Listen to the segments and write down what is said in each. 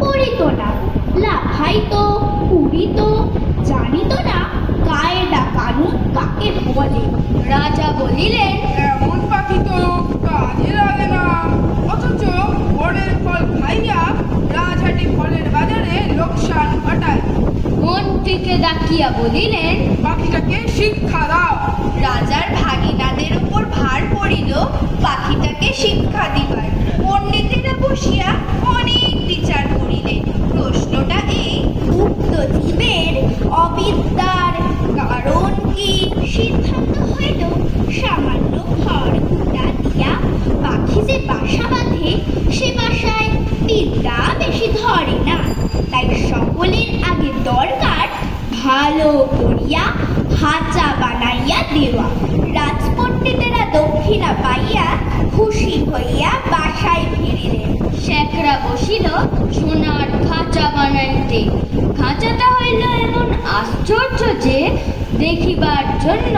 পড়িত না, লাফাইত, উড়িত, জানিত না কায়দা কানুন কাকে বলে। রাজা বলিলেন, এমন পাখি তো কাজে লাগে না, অথচ বনের ফল খাইয়া রাজহাটে ফলের বাজারে লোকসান ঘটায়। মন্ত্রীকে ডাকিয়া বলিলেন, পাখিটাকে শিক্ষা দাও। রাজার ভাগিনাদের উপর ভার পড়িল পাখিটাকে শিক্ষা দিবার। পণ্ডিতেরা বসিয়া অনেক বিচার করিলেন। প্রশ্নটা এই, উক্ত জীবের অবিদ্যার কারণ কি? সিদ্ধান্ত হইল সামান্য খড় কুটা দিয়া পাখি যে বাসা বাঁধে সে বাসায় বিদ্যা বেশি ধরে না। তাই সকলের আগে দরকার ভালো করিয়া খাঁচা বানাইয়া দেওয়া। রাজপণ্ডিতেরা দক্ষিণা পাইয়া খুশি হইয়া বাসায় ফিরিলেন। শেখরা বসিল সোনার খাঁচা বানাইতে। খাঁচাটা হইল এমন আশ্চর্য যে দেখিবার জন্য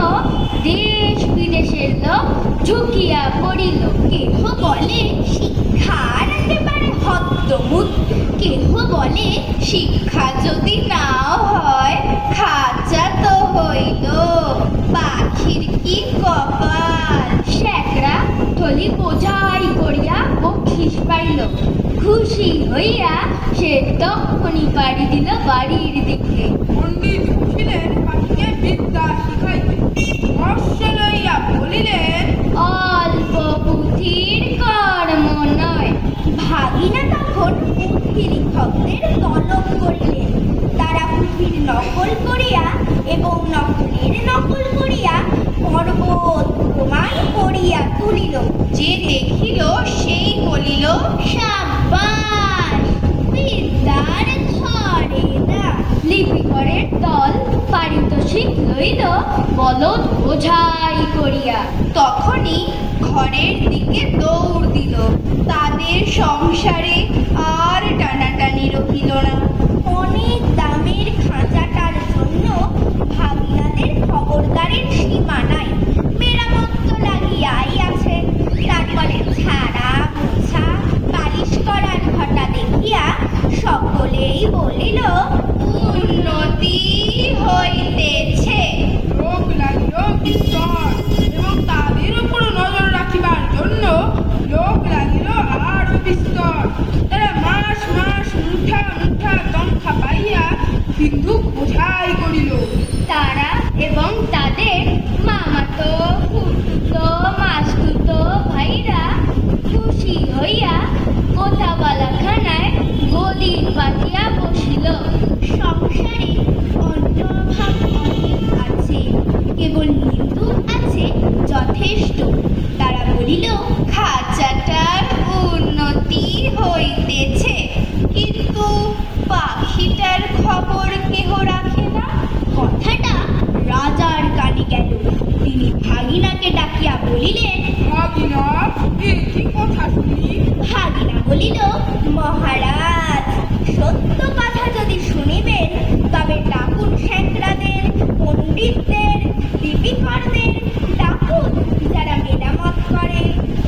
দেশ বিদেশের লোক ঝুঁকিয়া পড়িল। কেহ বলে শিক্ষার একেবারে হদ্দমুদ, কেহ বলে শিক্ষা যদি নাও হয় খাঁচা তো হইল, পাখির কি কপাল। শেখরা থলি বোঝাই করিয়া বক্ষিস পাইল। খুশি হইয়া সে তখনই পাড়ি দিল বাড়ির দিকে। পণ্ডিত উঠিলেন পাখিকে বিদ্যা শিখাইতে। মৎস্য লইয়া বলিলেন, অল্প পুঁথির কর্ম নয়। ভাগিনা তখন পুঁথির লিখকদের তলব করিলেন। তারা পুঁথির নকল করিয়া এবং নকলের নকল করিয়া পর্বত প্রমাণ করিয়া তুলিল। যে দেখিল সেই বলিল, সাব্বাস, বিদ্যার ধরে না। লিপিকরের দল পারিতোষিক লইল বলদ বোঝাই করিয়া। তখনই ঘরের দিকে দৌড় দিল। তাদের সংসারে আর টানাটানি রহিল না। অনেক দামের খাঁচাটার জন্য ভাগিনাদের খবরদারের সীমা নাই। মেরামত তো লাগিয়াই আছে। তারপরে ছাড়া মোছা পালিশ করার ঘটা দেখিয়া সকলেই বলিল, উন্নতি হইতেছে। রোগ লাগিল বিস্তর, এবং তাদের উপর নজর রাখিবার জন্য লোক লাগিল আরো বিস্তর। তারা মাস মাস মুঠা মুঠা তনখা পাইয়া সিন্ধুক বোঝাই করিল। তারা এবং তাদের মামাতো ফুটুতো মাসতুতো ভাইরা খুশি হইয়া কোথাবালাখানায় গদি পাতিয়া বসিল। সংসারে অন্য অভাব অনেক আছে, কেবল মৃত্যু আছে যথেষ্ট। তারা বলিল, খাঁচাটার উন্নতি হইতেছে, কিন্তু পাখিটার খবর কেহ রাখে না। কথাটা রাজার কানে গেল। তিনি ভাগিনাকে ডাকিয়া বলিলেন, ভাগিনা, এ কি কথা শুনি? ভাগিনা বলিল, মহারাজ, সত্য কথা যদি শুনিবেন তবে ডাকুন শেখরাদের, পণ্ডিতদের, লিপিকরদের ডাকুন, যারা মেরামত করে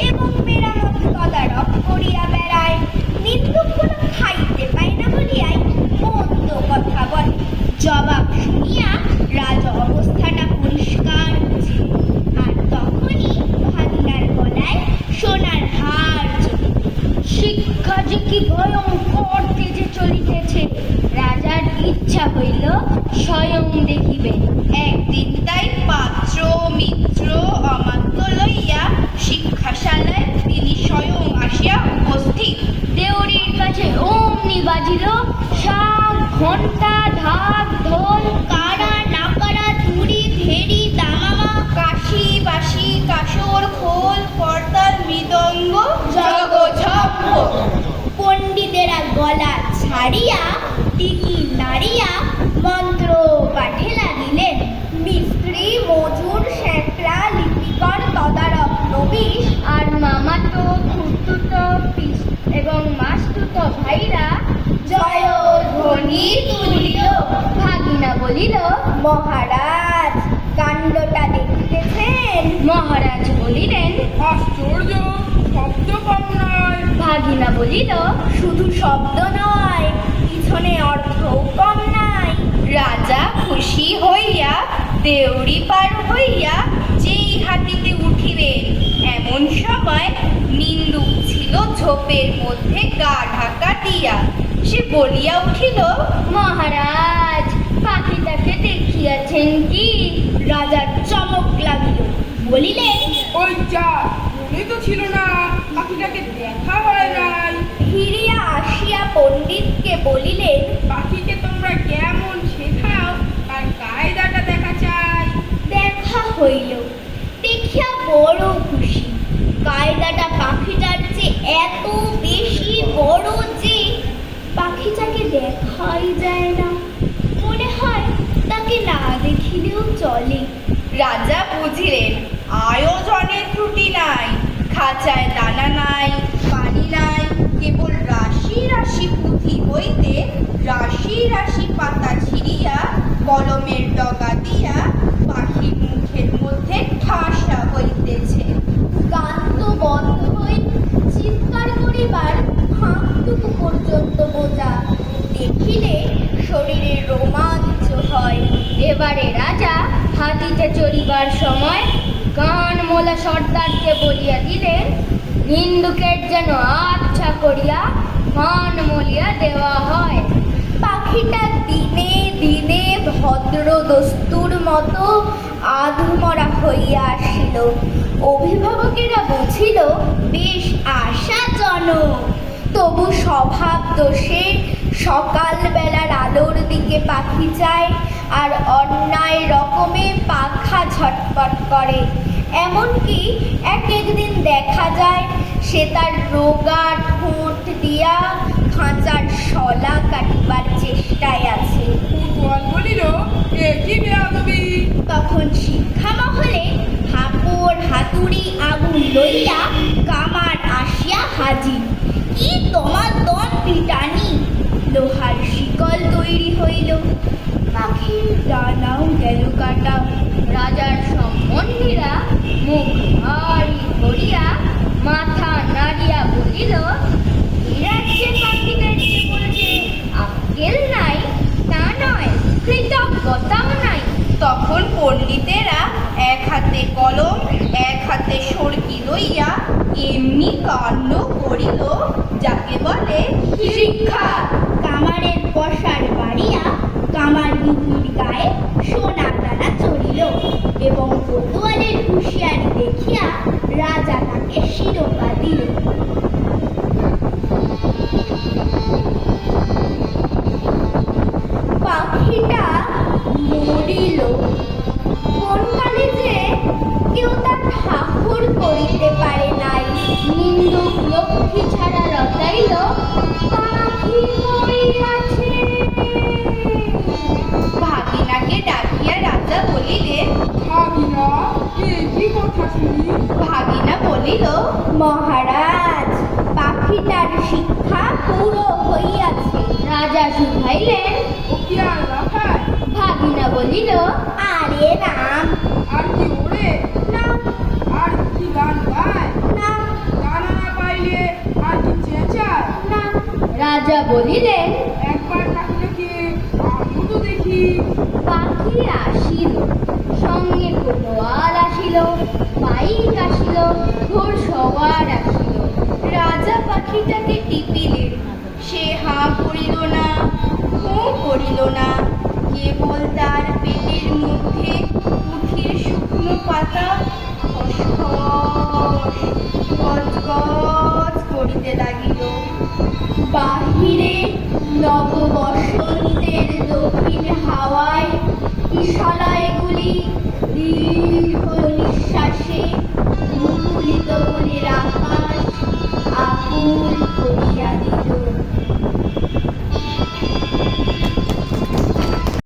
এবং মেরামত তদারক করিয়া বেড়ায়। নিন্দুকগুলো খাইতে পায় না বলিয়াই মন্দ কথা বলে। জবাব শুনিয়া রাজা অবস্থাটা পরিষ্কার বুঝে। আর তখনই ভাগিনার গলায় সোনার হার চলিল। শিক্ষা যে কি ভয়ঙ্কর তেজে চলিতেছে। রাজার ইচ্ছা হইল স্বয়ং দেখিবেন। একদিন তাই পাত্র মিত্র অমাত্য লইয়া শিক্ষাশালায় তিনি স্বয়ং আসিয়া উপস্থিত। দেউরির কাছে অমনি বাজিল শাক, ঘণ্টা, ঢাক, ঢোল, কাড়া, নাকাড়া, তুড়ি, ভেড়ি, দামামা, কাশি বাঁশি কাসর খোল করতাল মৃদঙ্গ জগঝম্প। পণ্ডিতেরা গলা ছাড়িয়া টিকি নাড়িয়া মন্ত্র পাঠে লাগিলেন। মিস্ত্রি, মজুর, শেখরা, লিপিকর, তদারক নবিশ আর মামাতো খুঁড়তুতো এবং মাসতুতো ভাইরা জয়ধ্বনি তুলিল। ভাগিনা বলিল, মহারাজ, কাণ্ডটা দেখিতেছেন? মহারাজ বলিলেন। আশ্চর্য, শব্দ কম নয়। ভাগিনা বলিল। শুধু শব্দ নয়, পিছনে অর্থও কম নাই। রাজা খুশি হইয়া দেউড়ি পার হইয়া যেই হাতিতে উঠিবেন, এমন সময় নিন্দুক ছিল ঝোপের মধ্যে গা ঢাকা দিয়া। সে বলিয়া উঠিল, মহারাজ, পাখিটাকে দেখিয়াছেন কি? রাজার চমক লাগিল, বলিলেন, ওই যা, মনে তো ছিল না, পাখিটাকে দেখা হয় নাই। ফিরিয়া আসিয়া পণ্ডিতকে বলিলেন, পাখিকে তোমরা কেমন শেখাও, তার কায়দাটা দেখা চাই। দেখা হইল, দেখিয়া বড় খুশি। কায়দাটা পাখিটার চেয়ে এত বেশি বড় যে পাখিটাকে দেখাই যায় না। মনে হয় তাকে না দেখিলেও চলে। রাজা বুঝিলেন আয়োজনে ত্রুটি নাই, খাঁচায় দানা নাই, পানি নাই, কেবল রাশি রাশি পুঁথি হইতে রাশি রাশি পাতা ছিঁড়িয়া কলমের ডগা দিয়া পাখির মুখের মধ্যে ঠাসা হইতেছে। গান তো বন্ধ হই, চিৎকার করিবার ফাঁকটুকু পর্যন্ত বোঝা। দেখিলে শরীরে রোমাঞ্চ হয়। এবারে রাজা হাতিতে চড়িবার সময় গান মোলা সর্দারকে বলিয়া দিলেন, নিন্দুকের যেন আচ্ছা করিয়া গান মলিয়া দেওয়া হয়। পাখিটা দিনে দিনে ভদ্র দস্তুর মতো আধমরা হইয়া আসিল। অভিভাবকেরা বুঝিল বেশ আশাজনক, তবু স্বভাব দোষে সকালবেলার আলোর দিকে পাখি যায় আর অন্যায় রকমে পাখা ঝটপট করে। এমনকি এক একদিন দেখা যায় সে তার রোগা ঠোঁট দিয়া খাঁচার শলা কাটিবার চেষ্টায় আছে। উৎপল বলিল, এ কি বেয়াদবি! তখন শিক্ষা মহলে হাপড় হাতুড়ি আগুন লইয়া কামার আসিয়া হাজির। কি তোমার দন পিটানি! লোহার শিকল তৈরি হইল, পাখির ডানাও গেল কাটা। রাজার সম্বন্ধীরা মুখ ভারী করিয়া মাথা নাড়িয়া বলিল, এরা যে পাখিদের যে বলেছে আক্কেল নাই তা নয়, কৃতজ্ঞতাও নাই। তখন পণ্ডিতেরা এক হাতে কলম এক হাতে সরকি লইয়া এমনি কাণ্ড করিল যাকে বলে শিক্ষা। কামারের পশার বাড়িয়া কামার দুটির গায়ে সোনা দানা চড়িল এবং কোতোয়ালের হুঁশিয়ারি দেখিয়া রাজা তাকে শিরোপা দিল। পাখিটা মরিল, কোন কালে যে কেউ তার ঠাকুর করিতে পারে নাই। নিন্দুক লক্ষ্মী ছাড়া রটাইল, পাখি মরিয়াছে। ভাগিনাকে ডাকিয়া রাজা বলিলেন, ভাগিনা, এ কি কথা শুনি? ভাগিনা বলিল, মহারাজ, পাখিটার শিক্ষা পুরো হইয়াছে। রাজা শুধাইলেন। ও কি আর রাখায়? ভাগিনা বলিল, আরে রাম, আর কি ওড়ে? না আর কি গান গায়? না দানা না পাইলে আর কি চেঁচায়? না। রাজা বলিলেন। একবার পাখিটাকে আমিও তো দেখি। পাখি আসিল, সঙ্গে কোতোয়াল আসিল, পাইক আসিল, ঘোর সওয়ার আসিল। রাজা পাখিটাকে টিপিলেন, সে হাঁ করিল না, হুঁ করিল না, কেবল তার পেটের মধ্যে পুঁথির শুকনো পাতা খসখস গজগজ করিতে লাগিল। বাহিরে নববসন্তের দক্ষিণ হাওয়ায় কিশলা